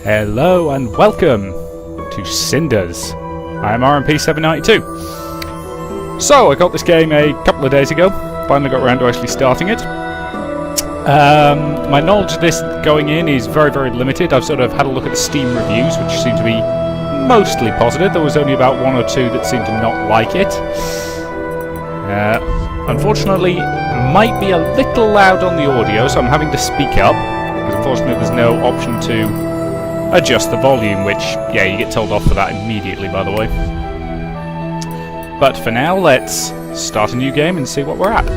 Hello and welcome to Cinders. I'm RMP792. So I got this game a couple of days ago. Finally got around to actually starting it. My knowledge of this going in is very, very limited. I've sort of had a look at the Steam reviews, which seem to be mostly positive. There was only about one or two that seemed to not like it. Unfortunately, might be a little loud on the audio, so I'm having to speak up. Because unfortunately there's no option to adjust the volume, which, yeah, you get told off for that immediately, by the way. But for now, let's start a new game and see what we're at.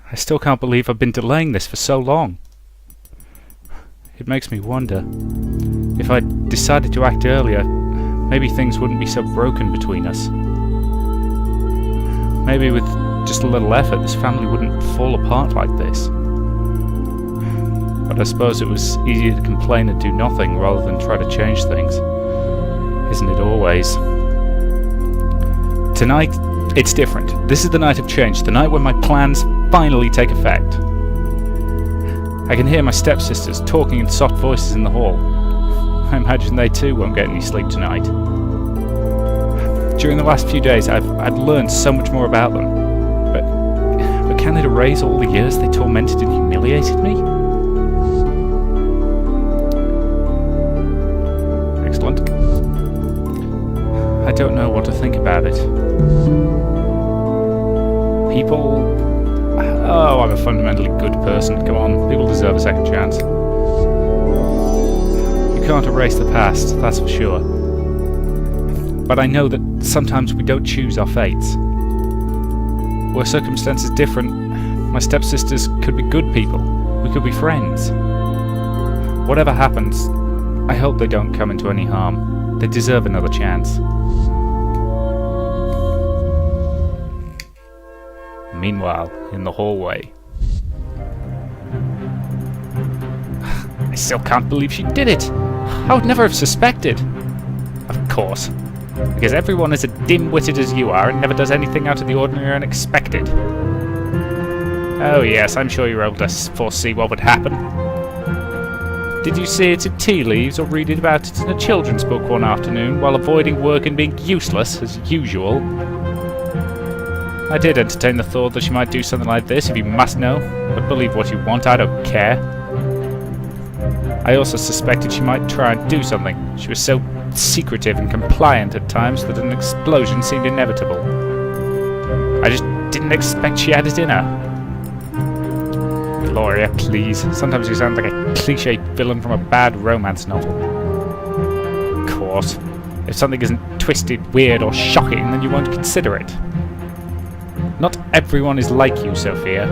I still can't believe I've been delaying this for so long. It makes me wonder, if I decided to act earlier, maybe things wouldn't be so broken between us. Maybe with just a little effort, this family wouldn't fall apart like this. But I suppose it was easier to complain and do nothing rather than try to change things. Isn't it always? Tonight, it's different. This is the night of change, the night when my plans finally take effect. I can hear my stepsisters talking in soft voices in the hall. I imagine they too won't get any sleep tonight. During the last few days, I've learned so much more about them. But can it erase all the years they tormented and humiliated me? Excellent. I don't know what to think about it. People... Oh, I'm a fundamentally good person. Come on, people deserve a second chance. You can't erase the past, that's for sure. But I know that sometimes we don't choose our fates. Were circumstances different, my stepsisters could be good people. We could be friends. Whatever happens, I hope they don't come into any harm. They deserve another chance. Meanwhile, in the hallway. I still can't believe she did it! I would never have suspected! Of course. Because everyone is as dim-witted as you are and never does anything out of the ordinary or unexpected. Oh yes, I'm sure you were able to foresee what would happen. Did you see it in tea leaves or read it about it in a children's book one afternoon while avoiding work and being useless, as usual? I did entertain the thought that she might do something like this, if you must know, but believe what you want, I don't care. I also suspected she might try and do something. She was so secretive and compliant at times that an explosion seemed inevitable. I just didn't expect she had it in her. Gloria, please. Sometimes you sound like a cliché villain from a bad romance novel. Of course. If something isn't twisted, weird, or shocking, then you won't consider it. Not everyone is like you, Sophia.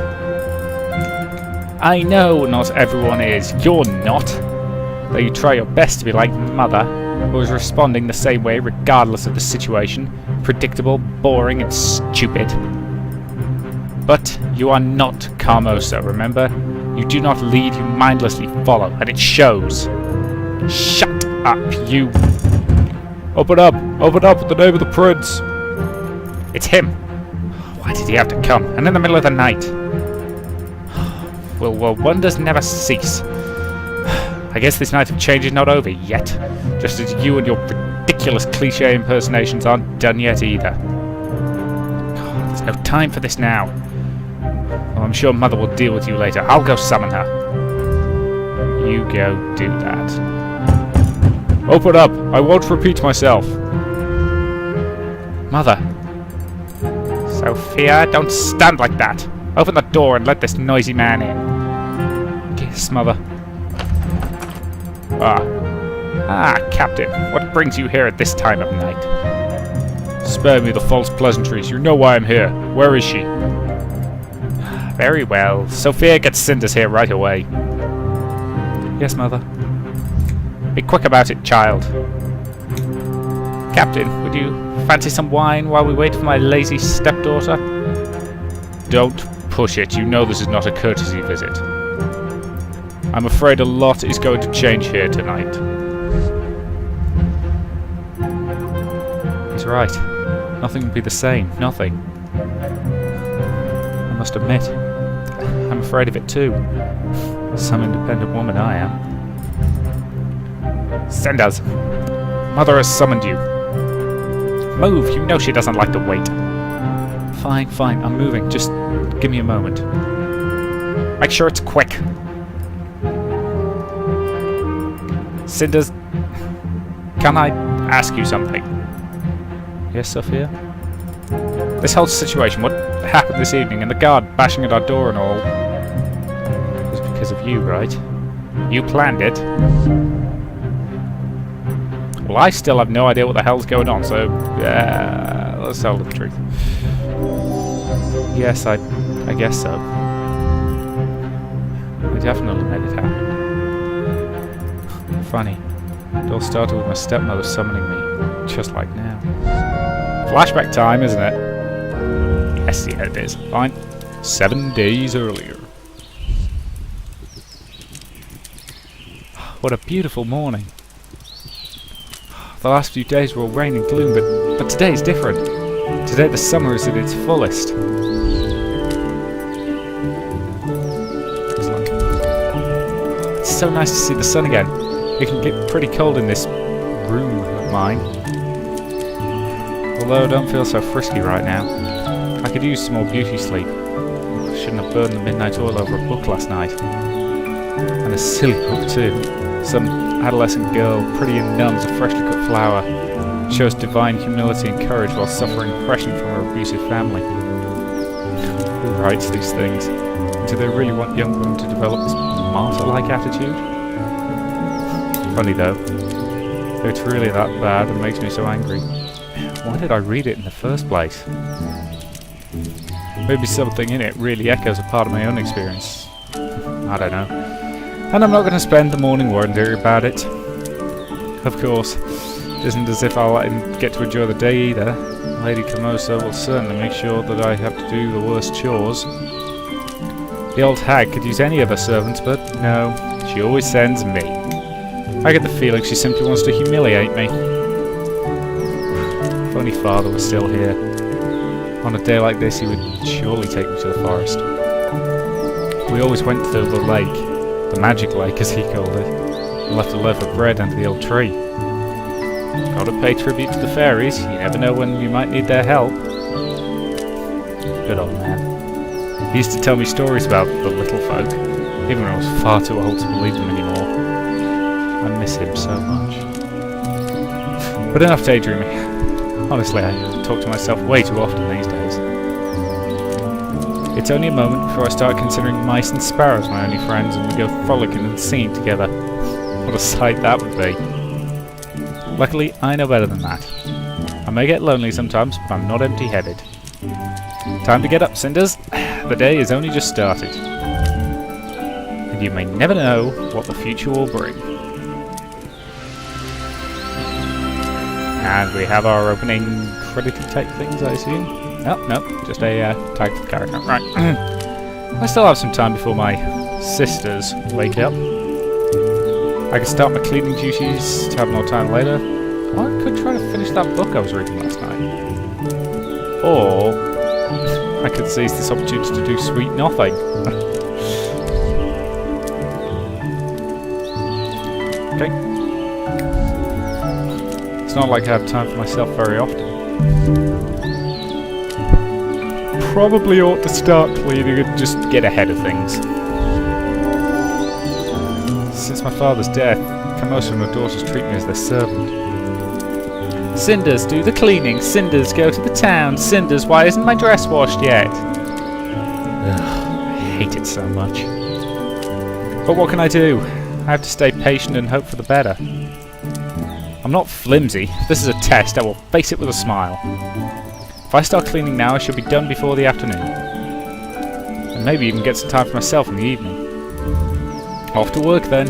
I know not everyone is. You're not. Though you try your best to be like Mother, who is responding the same way regardless of the situation. Predictable, boring, and stupid. But you are not Carmosa, remember? You do not lead, you mindlessly follow, and it shows. Shut up, you... Open up! Open up in the name of the prince! It's him! Why did he have to come? And in the middle of the night? Well, wonders never cease. I guess this night of change is not over yet. Just as you and your ridiculous cliché impersonations aren't done yet either. God, there's no time for this now. Well, I'm sure Mother will deal with you later. I'll go summon her. You go do that. Open up! I won't repeat myself. Mother. Sophia, don't stand like that. Open the door and let this noisy man in. Yes, Mother. Ah, Captain. What brings you here at this time of night? Spare me the false pleasantries. You know why I'm here. Where is she? Very well. Sophia, get Cinders here right away. Yes, Mother. Be quick about it, child. Captain, would you fancy some wine while we wait for my lazy stepdaughter? Don't push it. You know this is not a courtesy visit. I'm afraid a lot is going to change here tonight. He's right. Nothing will be the same. Nothing. I must admit, I'm afraid of it too. Some independent woman I am. Cinders! Mother has summoned you. Move! You know she doesn't like to wait. Fine, fine, I'm moving. Just give me a moment. Make sure it's quick. Cinders, can I ask you something? Yes, Sophia? This whole situation, what happened this evening, and the guard bashing at our door and all, was because of you, right? You planned it. Well, I still have no idea what the hell's going on, so let's tell the truth. Yes, I guess so. I definitely made it happen. Funny. It all started with my stepmother summoning me, just like now. Flashback time, isn't it? Yes, yeah, it is. Fine. 7 days earlier. What a beautiful morning. The last few days were all rain and gloom, but today is different. Today the summer is at its fullest. It's so nice to see the sun again. It can get pretty cold in this room of mine. Although I don't feel so frisky right now. I could use some more beauty sleep. I shouldn't have burned the midnight oil over a book last night. And a silly book too. Some adolescent girl, pretty and numb as a freshly cut flower, shows divine humility and courage while suffering oppression from her abusive family. Who writes these things? Do they really want young women to develop this martyr-like attitude? Funny though, if it's really that bad and makes me so angry, why did I read it in the first place? Maybe something in it really echoes a part of my own experience. I don't know. And I'm not going to spend the morning wondering about it. Of course, it isn't as if I'll let him get to enjoy the day either. Lady Camosa will certainly make sure that I have to do the worst chores. The old hag could use any of her servants, but no, she always sends me. I get the feeling she simply wants to humiliate me. If only Father was still here. On a day like this he would surely take me to the forest. We always went to the lake, the magic lake as he called it, and left a loaf of bread under the old tree. Gotta pay tribute to the fairies, you never know when you might need their help. Good old man. He used to tell me stories about the little folk, even when I was far too old to believe them anymore. I miss him so much. But enough daydreaming. Honestly, I talk to myself way too often these days. It's only a moment before I start considering mice and sparrows my only friends and we go frolicking and singing together. What a sight that would be. Luckily, I know better than that. I may get lonely sometimes, but I'm not empty-headed. Time to get up, Cinders. The day has only just started. And you may never know what the future will bring. And we have our opening credit type things, I assume. Oh, no, just a tag for the character. Right. I still have some time before my sisters wake up. I could start my cleaning duties to have more time later. Or I could try to finish that book I was reading last night. Or I could seize this opportunity to do sweet nothing. Okay. It's not like I have time for myself very often. Probably ought to start cleaning and just get ahead of things. Since my father's death, Camosa and her daughters treat me as their servant. Cinders, do the cleaning. Cinders, go to the town. Cinders, why isn't my dress washed yet? Ugh, I hate it so much. But what can I do? I have to stay patient and hope for the better. I'm not flimsy. If this is a test, I will face it with a smile. If I start cleaning now, I should be done before the afternoon. And maybe even get some time for myself in the evening. Off to work then.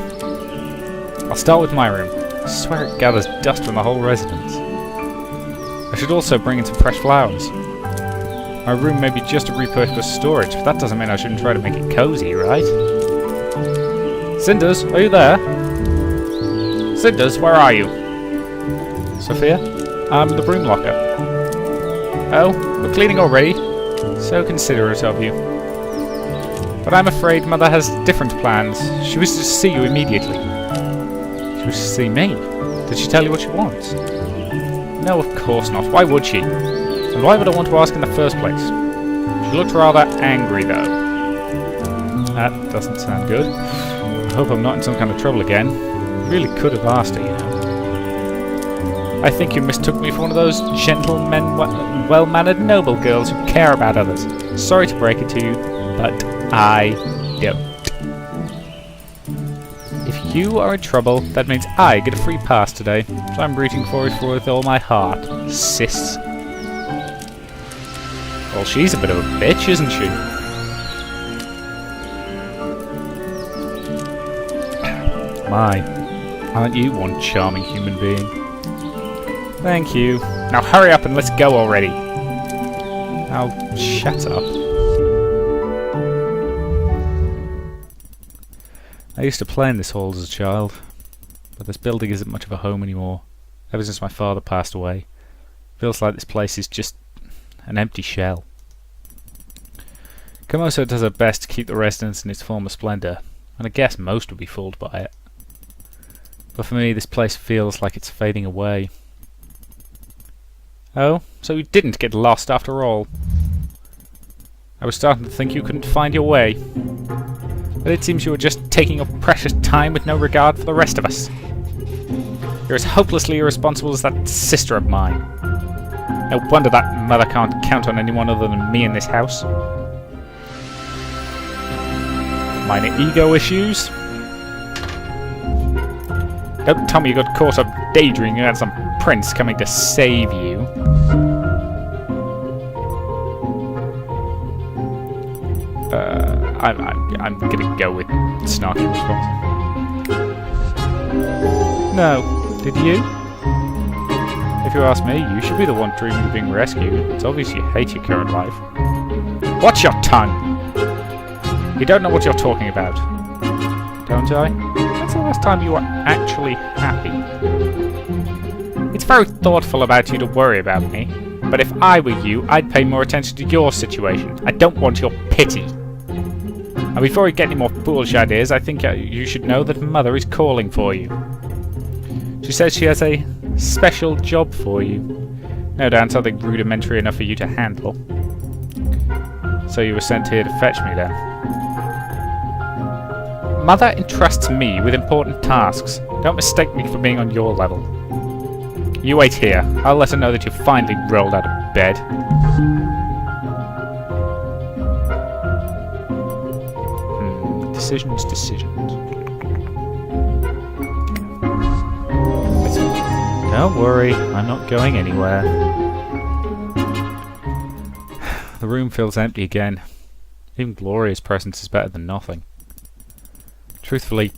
I'll start with my room. I swear it gathers dust from the whole residence. I should also bring in some fresh flowers. My room may be just a repurposed storage, but that doesn't mean I shouldn't try to make it cozy, right? Cinders, are you there? Cinders, where are you? Sophia? I'm in the broom locker. Oh, we're cleaning already? So considerate of you. But I'm afraid Mother has different plans. She wishes to see you immediately. She wishes to see me? Did she tell you what she wants? No, of course not. Why would she? And why would I want to ask in the first place? She looked rather angry, though. That doesn't sound good. I hope I'm not in some kind of trouble again. I really could have asked her, you know. I think you mistook me for one of those gentlemen, well-mannered noble girls who care about others. Sorry to break it to you, but I don't. If you are in trouble, that means I get a free pass today. So I'm rooting for it with all my heart, sis. Well, she's a bit of a bitch, isn't she? My, aren't you one charming human being? Thank you. Now hurry up and let's go already. Now shut up. I used to play in this hall as a child, but this building isn't much of a home anymore. Ever since my father passed away, feels like this place is just an empty shell. Camoso does her best to keep the residence in its former splendour, and I guess most would be fooled by it. But for me, this place feels like it's fading away. Oh, so you didn't get lost after all. I was starting to think you couldn't find your way. But it seems you were just taking up precious time with no regard for the rest of us. You're as hopelessly irresponsible as that sister of mine. No wonder that mother can't count on anyone other than me in this house. Minor ego issues. Don't tell me you got caught up daydreaming you had some prince coming to save you. I'm gonna go with snarky response. No, did you? If you ask me, you should be the one dreaming of being rescued. It's obvious you hate your current life. Watch your tongue! You don't know what you're talking about. Don't I? When's the last time you were actually happy? It's very thoughtful about you to worry about me, but if I were you, I'd pay more attention to your situation. I don't want your pity. And before you get any more foolish ideas, I think you should know that Mother is calling for you. She says she has a special job for you. No doubt something rudimentary enough for you to handle. So you were sent here to fetch me then. Mother entrusts me with important tasks. Don't mistake me for being on your level. You wait here. I'll let her know that you finally rolled out of bed. Decisions. Don't worry, I'm not going anywhere. The room feels empty again. Even Gloria's presence is better than nothing. Truthfully,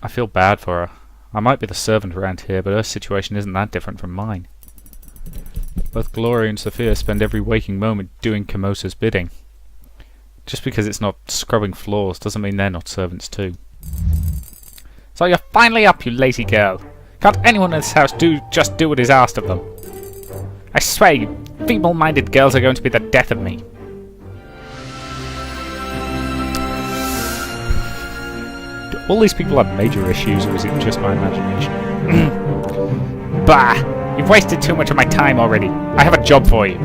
I feel bad for her. I might be the servant around here, but her situation isn't that different from mine. Both Gloria and Sophia spend every waking moment doing Camoso's bidding. Just because it's not scrubbing floors doesn't mean they're not servants too. So you're finally up, you lazy girl. Can't anyone in this house just do what is asked of them? I swear you feeble-minded girls are going to be the death of me. Do all these people have major issues, or is it just my imagination? Bah! You've wasted too much of my time already. I have a job for you.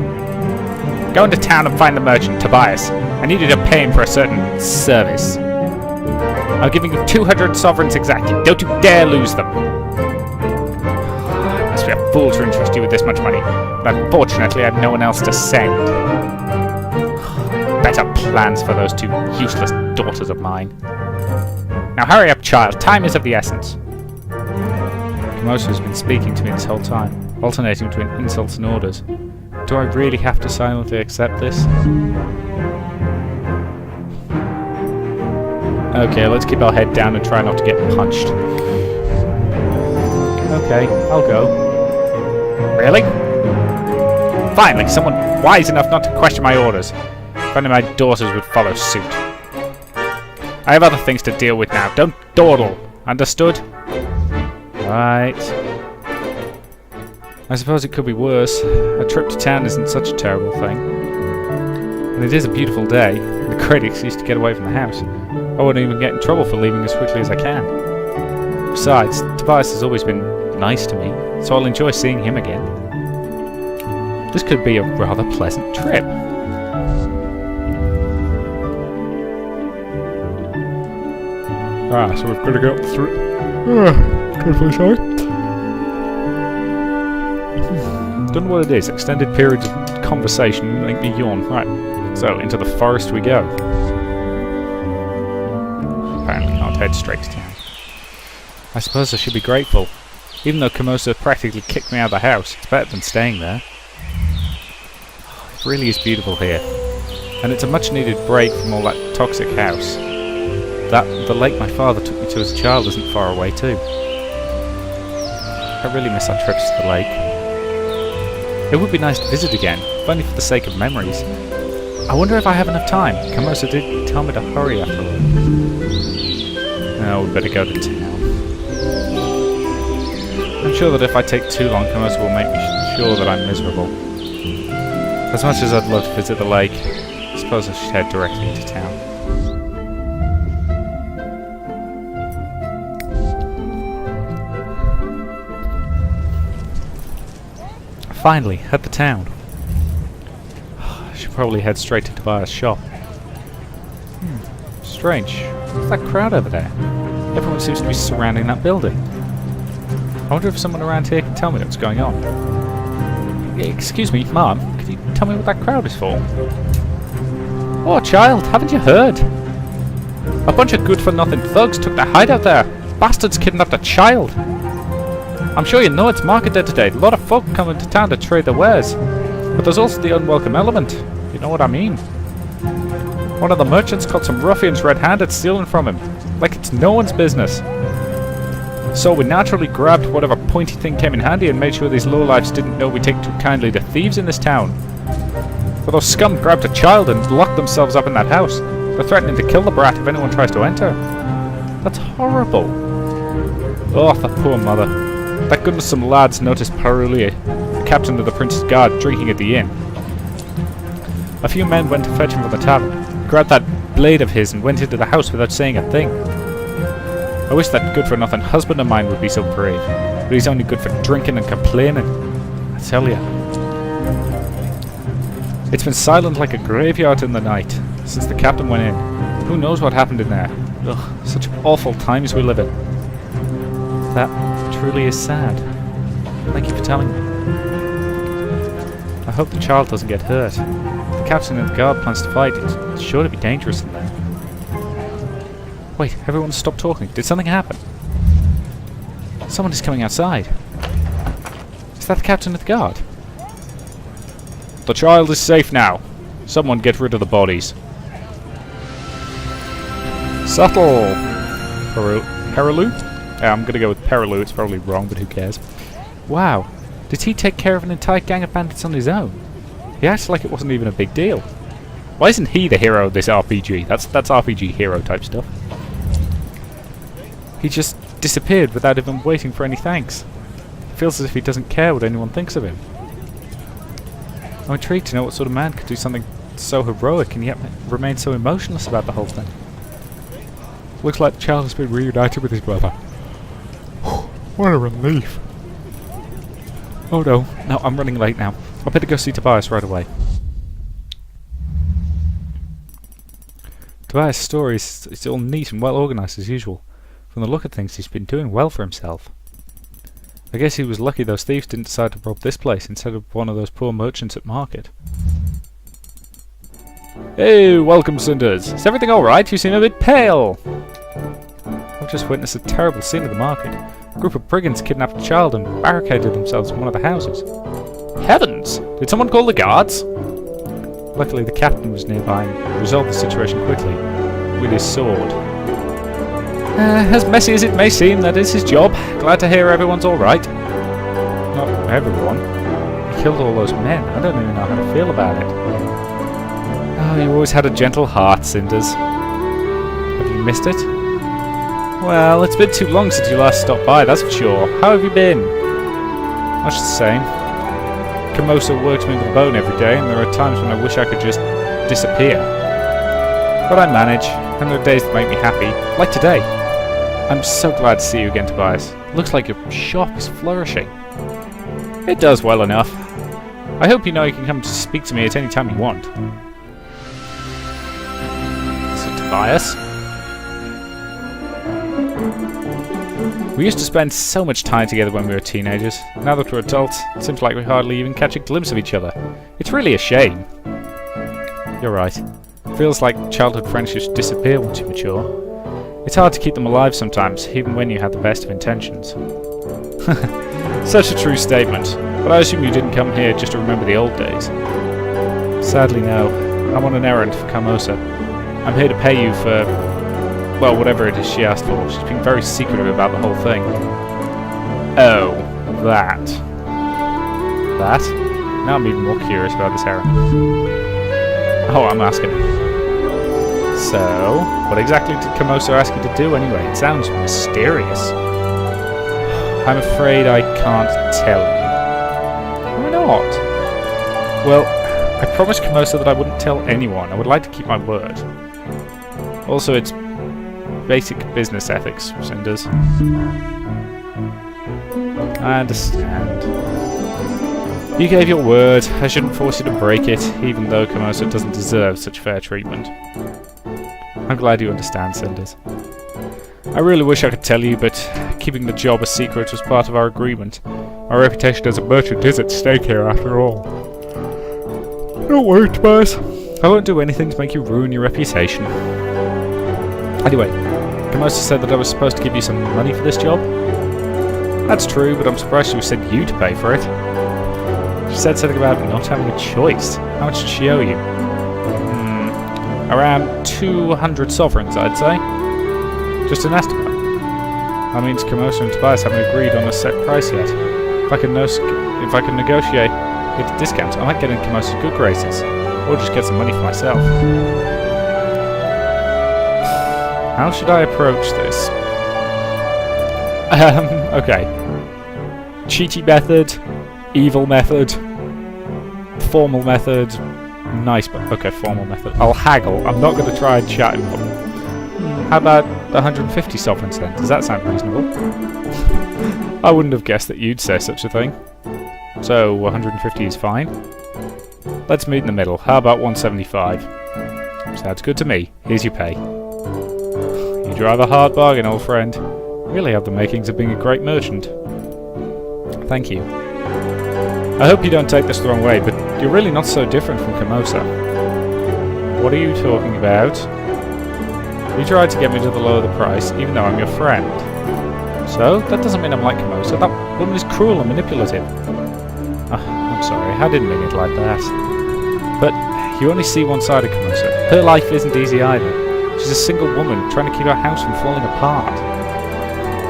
Go into town and find the merchant, Tobias. I need you to pay him for a certain service. I'm giving you 200 sovereigns exactly. Don't you dare lose them. I must be a fool to entrust you with this much money, but unfortunately I have no one else to send. Better plans for those two useless daughters of mine. Now hurry up, child. Time is of the essence. Camoso has been speaking to me this whole time, alternating between insults and orders. Do I really have to silently accept this? Okay, let's keep our head down and try not to get punched. Okay, I'll go. Really? Finally, someone wise enough not to question my orders. If only my daughters would follow suit. I have other things to deal with now. Don't dawdle. Understood? Right. I suppose it could be worse. A trip to town isn't such a terrible thing. And it is a beautiful day. The great excuse to get away from the house. I wouldn't even get in trouble for leaving as quickly as I can. Besides, Tobias has always been nice to me, so I'll enjoy seeing him again. This could be a rather pleasant trip. So we've got to go through... sorry. Don't know what it is. Extended periods of conversation make me yawn. Right, so into the forest we go. Apparently not. Head straight to town. I suppose I should be grateful. Even though Kamosa practically kicked me out of the house, it's better than staying there. It really is beautiful here. And it's a much needed break from all that toxic house. The lake my father took me to as a child isn't far away too. I really miss our trips to the lake. It would be nice to visit again, if only for the sake of memories. I wonder if I have enough time. Kamosa did tell me to hurry after all. Now we better go to town. I'm sure that if I take too long, Kamosa will make me sure that I'm miserable. As much as I'd love to visit the lake, I suppose I should head directly into town. Finally, at the town. I should probably head straight to Tobias' shop. Strange. What's that crowd over there? Everyone seems to be surrounding that building. I wonder if someone around here can tell me what's going on. Excuse me, Mom, could you tell me what that crowd is for? Oh, child, haven't you heard? A bunch of good-for-nothing thugs took their hideout there. Bastards kidnapped a child. I'm sure you know it's market day today. A lot of folk come into town to trade their wares. But there's also the unwelcome element. You know what I mean? One of the merchants caught some ruffians red-handed stealing from him. Like it's no one's business. So we naturally grabbed whatever pointy thing came in handy and made sure these lowlifes didn't know we take too kindly to thieves in this town. But those scum grabbed a child and locked themselves up in that house. They're threatening to kill the brat if anyone tries to enter. That's horrible. Oh, the poor mother. Thank goodness some lads noticed Parulia, the captain of the Prince's Guard, drinking at the inn. A few men went to fetch him from the tavern, grabbed that blade of his and went into the house without saying a thing. I wish that good-for-nothing husband of mine would be so brave, but he's only good for drinking and complaining. I tell ya. It's been silent like a graveyard in the night, since the captain went in. Who knows what happened in there? Ugh, such awful times we live in. That truly is sad. Thank you for telling me. I hope the child doesn't get hurt. The captain and the guard plans to fight. It's sure to be dangerous in there. Wait, everyone stop talking. Did something happen? Someone is coming outside. Is that the captain of the guard? The child is safe now. Someone get rid of the bodies. Subtle! Perilu? Yeah, I'm gonna go with Perilu. It's probably wrong, but who cares? Wow. Did he take care of an entire gang of bandits on his own? He acts like it wasn't even a big deal. Why isn't he the hero of this RPG? That's RPG hero type stuff. He just disappeared without even waiting for any thanks. It feels as if he doesn't care what anyone thinks of him. I'm intrigued to know what sort of man could do something so heroic and yet remain so emotionless about the whole thing. Looks like the child has been reunited with his brother. What a relief. Oh no, I'm running late now. I better go see Tobias right away. Tobias' story is all neat and well organised as usual. From the look of things, he's been doing well for himself. I guess he was lucky those thieves didn't decide to rob this place instead of one of those poor merchants at market. Hey, welcome, Cinders. Is everything alright? You seem a bit pale. I've just witnessed a terrible scene at the market. A group of brigands kidnapped a child and barricaded themselves in one of the houses. Heavens! Did someone call the guards? Luckily, the captain was nearby and resolved the situation quickly with his sword. As messy as it may seem, that is his job. Glad to hear everyone's alright. Not everyone. He killed all those men. I don't even know how to feel about it. Oh, you always had a gentle heart, Cinders. Have you missed it? Well, it's been too long since you last stopped by, that's for sure. How have you been? Much the same. Kamosa works me with a bone every day, and there are times when I wish I could just disappear. But I manage, and there are days that make me happy, like today. I'm so glad to see you again, Tobias. Looks like your shop is flourishing. It does well enough. I hope you know you can come to speak to me at any time you want. So, Tobias? We used to spend so much time together when we were teenagers. Now that we're adults, it seems like we hardly even catch a glimpse of each other. It's really a shame. You're right. It feels like childhood friendships disappear once you mature. It's hard to keep them alive sometimes, even when you have the best of intentions. Such a true statement, but I assume you didn't come here just to remember the old days. Sadly, no. I'm on an errand for Carmosa. I'm here to pay you for, well, whatever it is she asked for. She's been very secretive about the whole thing. Oh, that. That? Now I'm even more curious about this errand. Oh, I'm asking. So, what exactly did Carmosa ask you to do anyway? It sounds mysterious. I'm afraid I can't tell you. Why not? Well, I promised Carmosa that I wouldn't tell anyone. I would like to keep my word. Also, it's basic business ethics, Cinders. I understand. You gave your word. I shouldn't force you to break it, even though Carmosa doesn't deserve such fair treatment. I'm glad you understand, Cinders. I really wish I could tell you, but keeping the job a secret was part of our agreement. Our reputation as a merchant is at stake here, after all. Don't worry, Tobias. I won't do anything to make you ruin your reputation. Anyway, Carmosa said that I was supposed to give you some money for this job. That's true, but I'm surprised she sent you to pay for it. She said something about not having a choice. How much did she owe you? Around 200 sovereigns, I'd say. Just an estimate. That means Carmosa and Tobias haven't agreed on a set price yet. If I can negotiate a discount, I might get in Carmosa's good graces, or just get some money for myself. How should I approach this? Okay. Cheaty method, evil method, formal method, nice, but okay, formal method. I'll haggle. I'm not going to try and chat him up. How about 150 sovereigns then? Does that sound reasonable? I wouldn't have guessed that you'd say such a thing. So 150 is fine. Let's meet in the middle. How about 175? Sounds good to me. Here's your pay. You drive a hard bargain, old friend. You really have the makings of being a great merchant. Thank you. I hope you don't take this the wrong way, but you're really not so different from Carmosa. What are you talking about? You tried to get me to lower the price, even though I'm your friend. So, that doesn't mean I'm like Carmosa. That woman is cruel and manipulative. I'm sorry, I didn't mean it like that. But you only see one side of Carmosa. Her life isn't easy either. She's a single woman trying to keep her house from falling apart.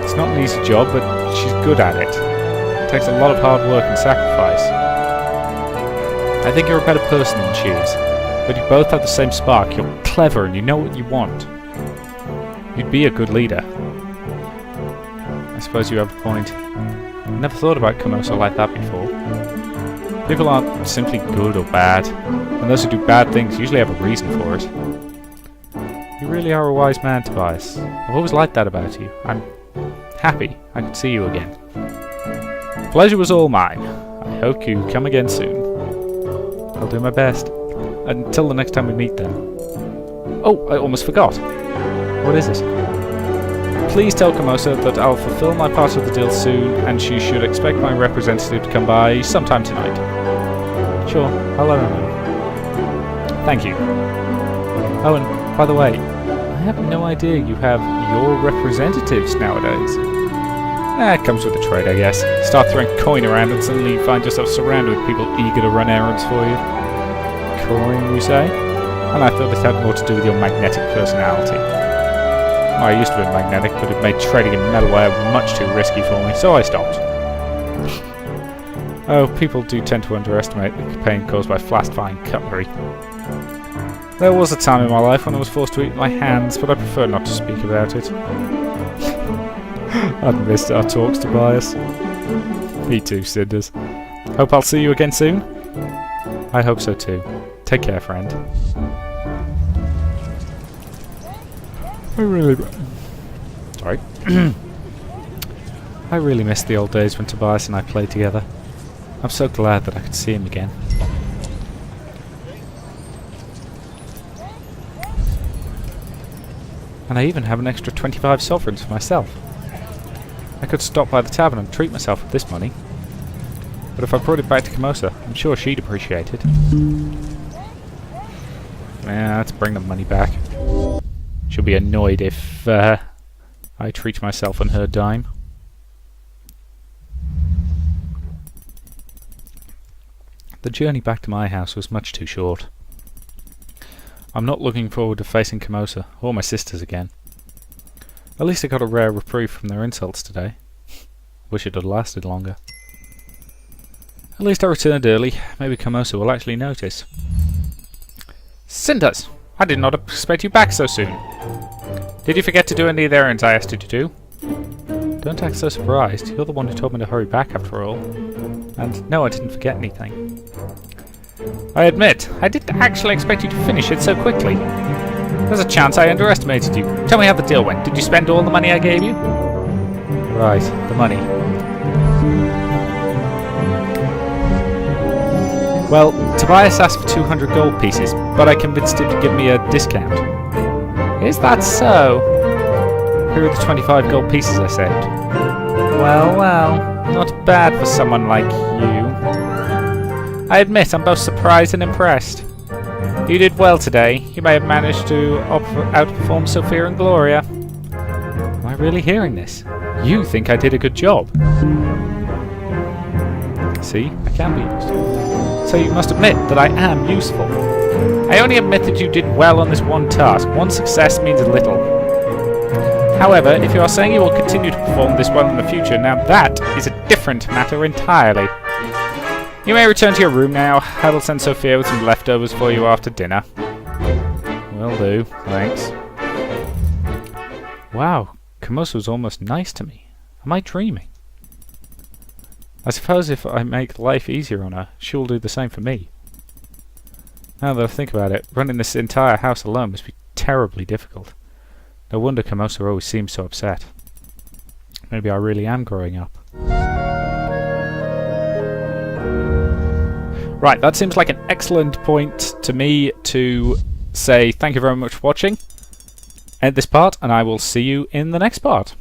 It's not an easy job, but she's good at it. It takes a lot of hard work and sacrifice. I think you're a better person than she is, but you both have the same spark. You're clever and you know what you want. You'd be a good leader. I suppose you have a point. I never thought about Carmosa like that before. People aren't simply good or bad, and those who do bad things usually have a reason for it. You really are a wise man, Tobias. I've always liked that about you. I'm happy I could see you again. The pleasure was all mine. I hope you come again soon. I'll do my best. Until the next time we meet then. Oh, I almost forgot. What is it? Please tell Carmosa that I'll fulfill my part of the deal soon, and she should expect my representative to come by sometime tonight. Sure, I'll let her know. Thank you. Oh, and by the way, I have no idea you have your representatives nowadays. It comes with the trade, I guess. Start throwing coin around and suddenly you find yourself surrounded with people eager to run errands for you. Coin, you say? And I thought it had more to do with your magnetic personality. I used to be magnetic, but it made trading in metalware much too risky for me, so I stopped. Oh, people do tend to underestimate the pain caused by fast-flying cutlery. There was a time in my life when I was forced to eat with my hands, but I prefer not to speak about it. I've missed our talks, Tobias. Me too, Cinders. Hope I'll see you again soon. I hope so too. Take care, friend. I really... Sorry. I really miss the old days when Tobias and I played together. I'm so glad that I could see him again. And I even have an extra 25 sovereigns for myself. I could stop by the tavern and treat myself with this money. But if I brought it back to Camosa, I'm sure she'd appreciate it. Yeah, let's bring the money back. She'll be annoyed if I treat myself on her dime. The journey back to my house was much too short. I'm not looking forward to facing Camosa or my sisters again. At least I got a rare reprieve from their insults today. Wish it had lasted longer. At least I returned early. Maybe Camosa will actually notice. Cinders! I did not expect you back so soon. Did you forget to do any of the errands I asked you to do? Don't act so surprised. You're the one who told me to hurry back after all. And no, I didn't forget anything. I admit, I didn't actually expect you to finish it so quickly. There's a chance I underestimated you. Tell me how the deal went. Did you spend all the money I gave you? Right, the money. Well, Tobias asked for 200 gold pieces, but I convinced him to give me a discount. Is that so? Here are the 25 gold pieces I saved. Well, well, not bad for someone like you. I admit I'm both surprised and impressed. You did well today. You may have managed to outperform Sophia and Gloria. Am I really hearing this? You think I did a good job? See, I can be useful. So you must admit that I am useful. I only admit that you did well on this one task. One success means little. However, if you are saying you will continue to perform this well in the future, now that is a different matter entirely. You may return to your room now. I will send Sophia with some leftovers for you after dinner. Will do, thanks. Wow, Camosa was almost nice to me. Am I dreaming? I suppose if I make life easier on her, she'll do the same for me. Now that I think about it, running this entire house alone must be terribly difficult. No wonder Camosa always seems so upset. Maybe I really am growing up. Right, that seems like an excellent point to me to say thank you very much for watching. End this part, and I will see you in the next part.